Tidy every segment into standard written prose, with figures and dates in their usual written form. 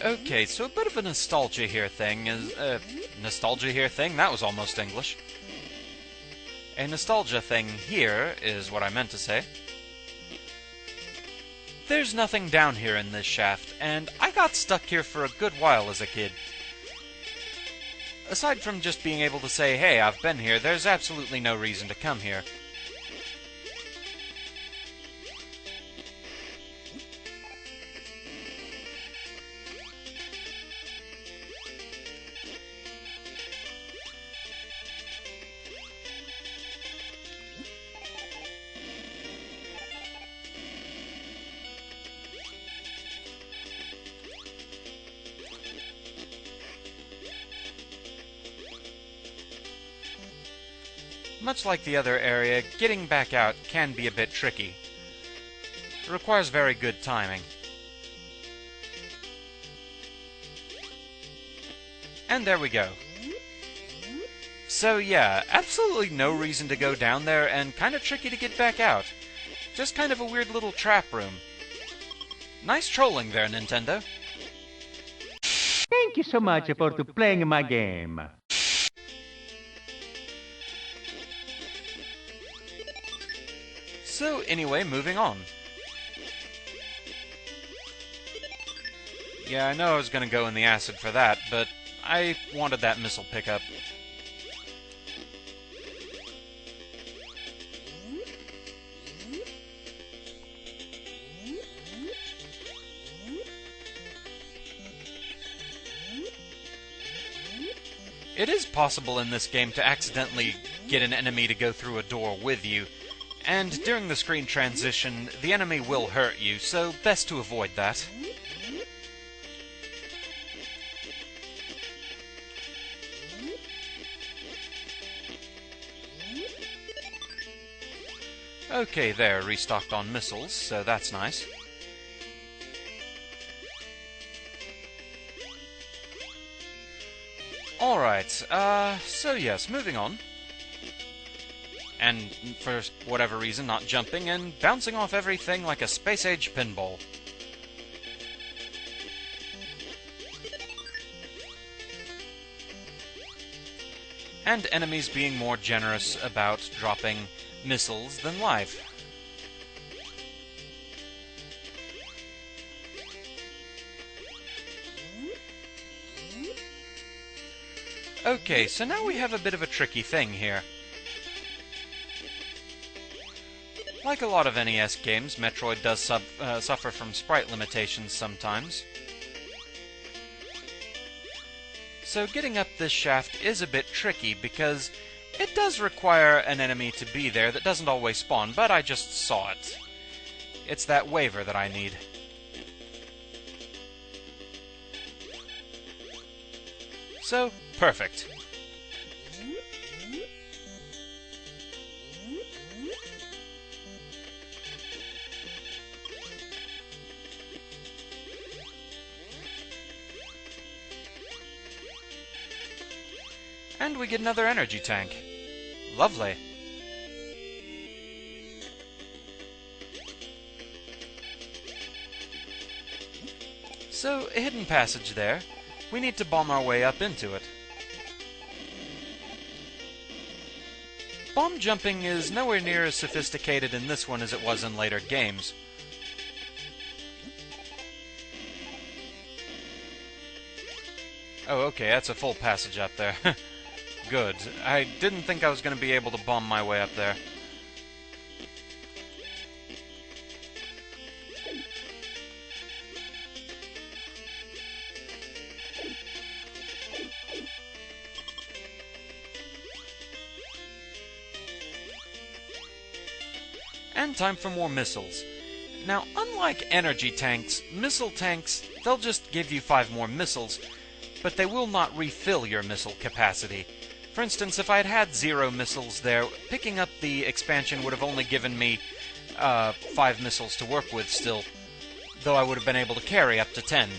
Okay, so a bit of a nostalgia here thing is... nostalgia here thing? That was almost English. A nostalgia thing here is what I meant to say. There's nothing down here in this shaft, and I got stuck here for a good while as a kid. Aside from just being able to say, hey, I've been here, there's absolutely no reason to come here. Much like the other area, getting back out can be a bit tricky. It requires very good timing. And there we go. So yeah, absolutely no reason to go down there, and kinda tricky to get back out. Just kind of a weird little trap room. Nice trolling there, Nintendo. Thank you so much for playing my game. So anyway, moving on. Yeah, I know I was gonna go in the acid for that, but I wanted that missile pickup. It is possible in this game to accidentally get an enemy to go through a door with you, and during the screen transition, the enemy will hurt you, so best to avoid that. Okay, there, restocked on missiles, so that's nice. Alright, so yes, moving on. And for whatever reason, not jumping and bouncing off everything like a space-age pinball. And enemies being more generous about dropping missiles than life. Okay, so now we have a bit of a tricky thing here. Like a lot of NES games, Metroid does suffer from sprite limitations sometimes. So getting up this shaft is a bit tricky because it does require an enemy to be there that doesn't always spawn, but I just saw it. It's that waiver that I need. So, perfect. And we get another energy tank. Lovely. So, a hidden passage there. We need to bomb our way up into it. Bomb jumping is nowhere near as sophisticated in this one as it was in later games. Oh, okay, that's a full passage up there. Good. I didn't think I was going to be able to bomb my way up there. And time for more missiles. Now, unlike energy tanks, missile tanks, they'll just give you 5 more missiles, but they will not refill your missile capacity. For instance, if I had had 0 missiles there, picking up the expansion would have only given me 5 missiles to work with still, though I would have been able to carry up to 10.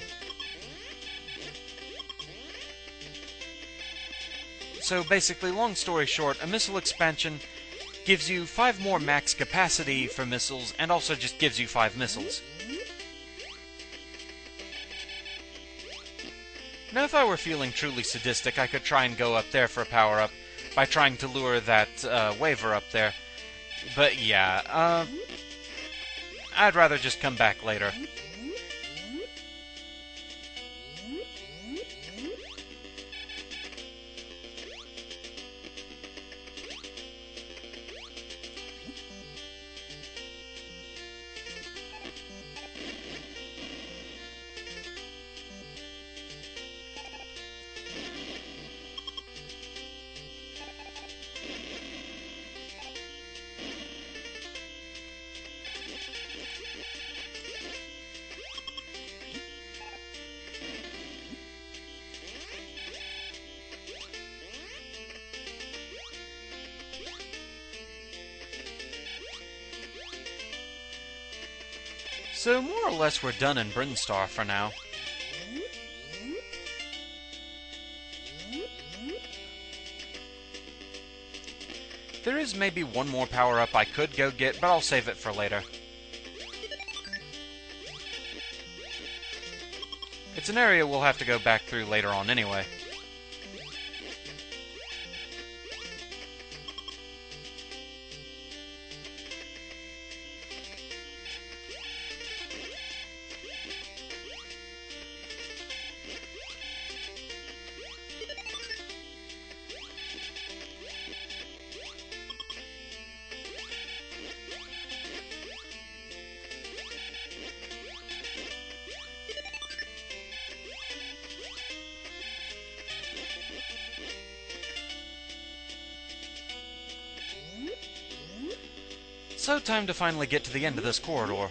So basically, long story short, a missile expansion gives you 5 more max capacity for missiles, and also just gives you 5 missiles. Now, if I were feeling truly sadistic, I could try and go up there for a power-up by trying to lure that waver up there. But yeah, I'd rather just come back later. So, more or less, we're done in Brinstar for now. There is maybe one more power-up I could go get, but I'll save it for later. It's an area we'll have to go back through later on anyway. So, time to finally get to the end of this corridor.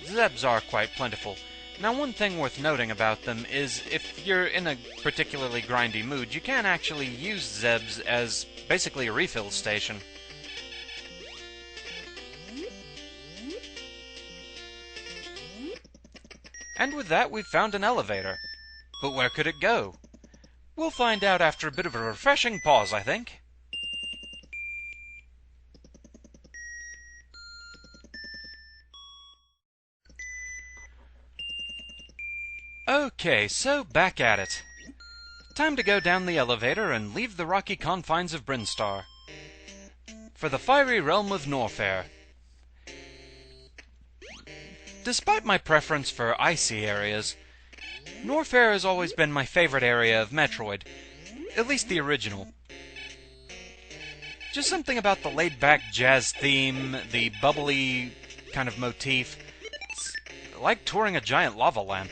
Zebs are quite plentiful. Now, one thing worth noting about them is if you're in a particularly grindy mood, you can actually use Zebs as basically a refill station. And with that, we've found an elevator. But where could it go? We'll find out after a bit of a refreshing pause, I think. Okay, so back at it. Time to go down the elevator and leave the rocky confines of Brinstar for the fiery realm of Norfair. Despite my preference for icy areas, Norfair has always been my favorite area of Metroid, at least the original. Just something about the laid-back jazz theme, the bubbly kind of motif. It's like touring a giant lava lamp.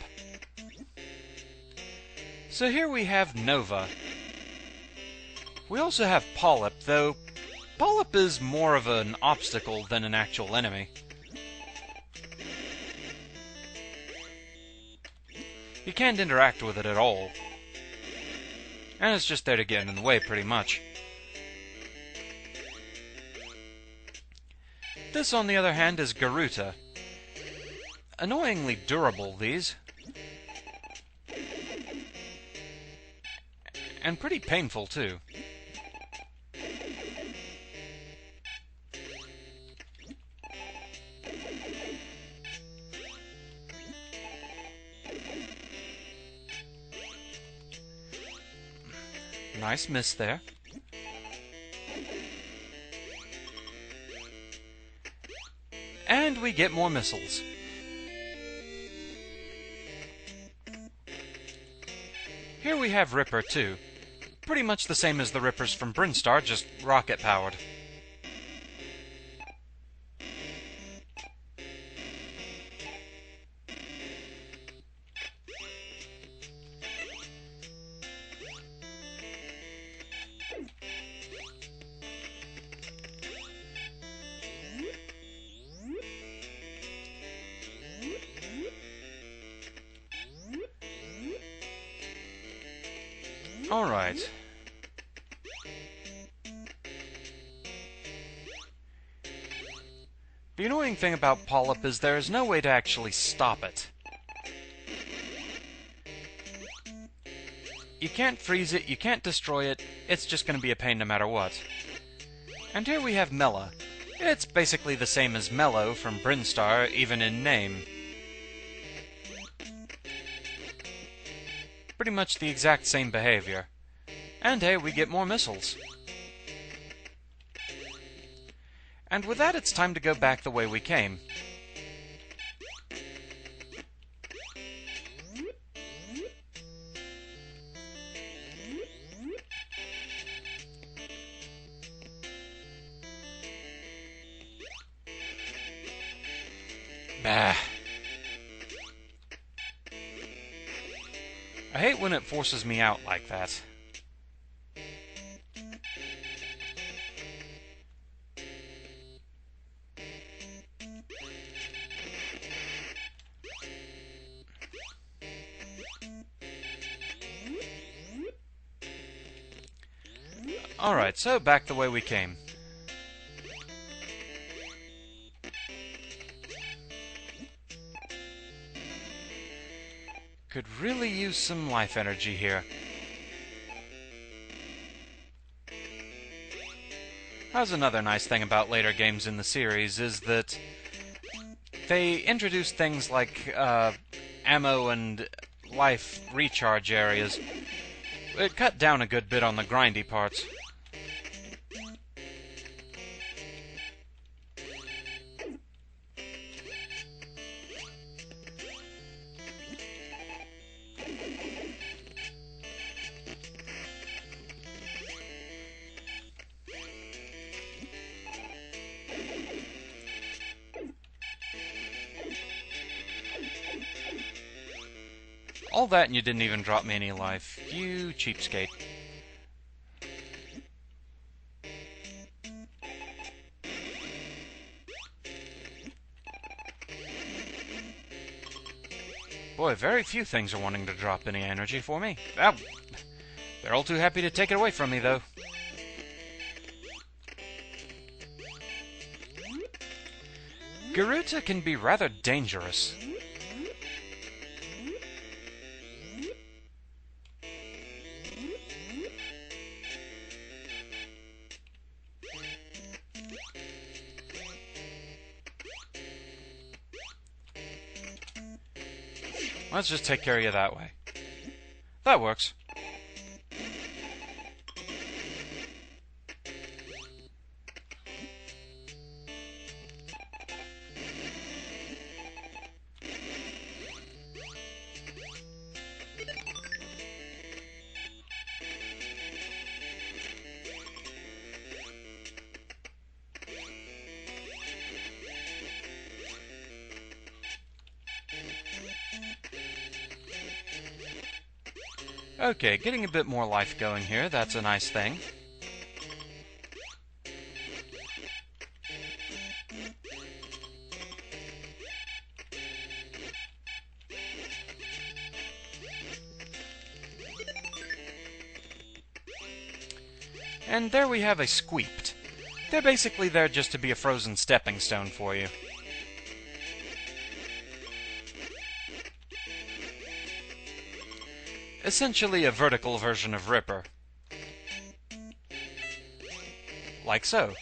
So here we have Nova. We also have Polyp, though Polyp is more of an obstacle than an actual enemy. You can't interact with it at all. And it's just there to get in the way, pretty much. This, on the other hand, is Garuta. Annoyingly durable, these. And pretty painful, too. Nice miss there. And we get more missiles. Here we have Ripper, too. Pretty much the same as the Rippers from Brinstar, just rocket-powered. Alright. The annoying thing about Polyp is there is no way to actually stop it. You can't freeze it, you can't destroy it, it's just going to be a pain no matter what. And here we have Mela. It's basically the same as Mellow from Brinstar, even in name. Pretty much the exact same behavior. And hey, we get more missiles. And with that, it's time to go back the way we came. Bah. I hate when it forces me out like that. Alright, so back the way we came. Could really use some life energy here. That's another nice thing about later games in the series, is that they introduce things like ammo and life recharge areas. It cut down a good bit on the grindy parts. All that and you didn't even drop me any life. You cheapskate. Boy, very few things are wanting to drop any energy for me. Ah, they're all too happy to take it away from me, though. Garuta can be rather dangerous. Let's just take care of you that way. That works. Okay, getting a bit more life going here, that's a nice thing. And there we have a Squeeped. They're basically there just to be a frozen stepping stone for you. Essentially a vertical version of Ripper. Like so.